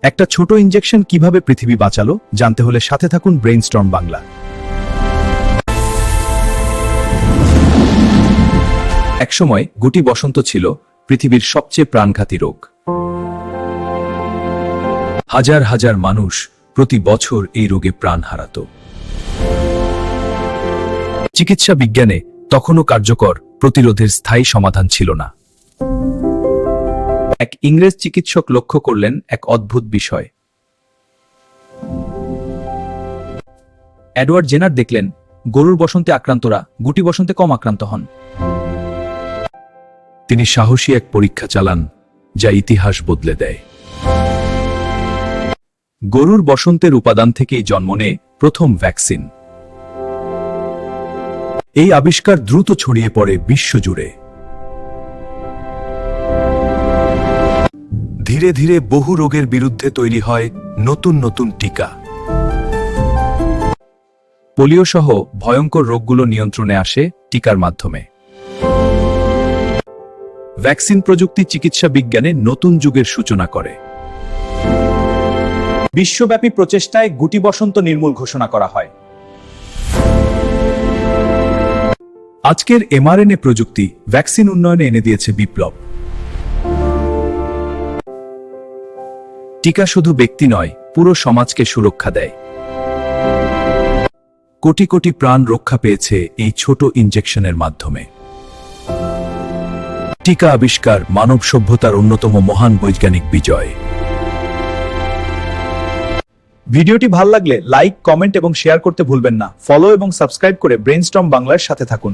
একটা ছোট ইনজেকশন কিভাবে পৃথিবী বাঁচালো জানতে হলে সাথে থাকুন ব্রেইনস্টর্ম বাংলা। একসময় গুটি বসন্ত ছিল পৃথিবীর সবচেয়ে প্রাণঘাতী রোগ। হাজার হাজার মানুষ প্রতি বছর এই রোগে প্রাণ হারাত। চিকিৎসা বিজ্ঞানে তখনও কার্যকর প্রতিরোধের স্থায়ী সমাধান ছিল না। এক ইংরেজ চিকিৎসক লক্ষ্য করলেন এক অদ্ভুত বিষয়। এডওয়ার্ড জেনার দেখলেন গরুর বসন্তে আক্রান্তরা গুটি বসন্তে কম আক্রান্ত হন। তিনি সাহসী এক পরীক্ষা চালান যা ইতিহাস বদলে দেয়। গরুর বসন্তের উপাদান থেকেই জন্ম নেয় প্রথম ভ্যাকসিন। এই আবিষ্কার দ্রুত ছড়িয়ে পড়ে বিশ্বজুড়ে। ধীরে ধীরে বহু রোগের বিরুদ্ধে তৈরি হয় নতুন নতুন টিকা। পোলিও সহ ভয়ঙ্কর রোগগুলো নিয়ন্ত্রণে আসে টিকার মাধ্যমে। ভ্যাকসিন প্রযুক্তি চিকিৎসা বিজ্ঞানে নতুন যুগের সূচনা করে। বিশ্বব্যাপী প্রচেষ্টায় গুটি বসন্ত নির্মূল ঘোষণা করা হয়। আজকের এমআরএনএ প্রযুক্তি ভ্যাকসিন উন্নয়নে এনে দিয়েছে বিপ্লব। টিকা শুধু ব্যক্তি নয়, পুরো সমাজকে সুরক্ষা দেয়। কোটি কোটি প্রাণ রক্ষা পেয়েছে এই ছোট ইনজেকশনের মাধ্যমে। টিকা আবিষ্কার মানব সভ্যতার অন্যতম মহান বৈজ্ঞানিক বিজয়। ভিডিওটি ভালো লাগলে লাইক, কমেন্ট এবং শেয়ার করতে ভুলবেন না। ফলো এবং সাবস্ক্রাইব করে ব্রেইনস্টর্ম বাংলার সাথে থাকুন।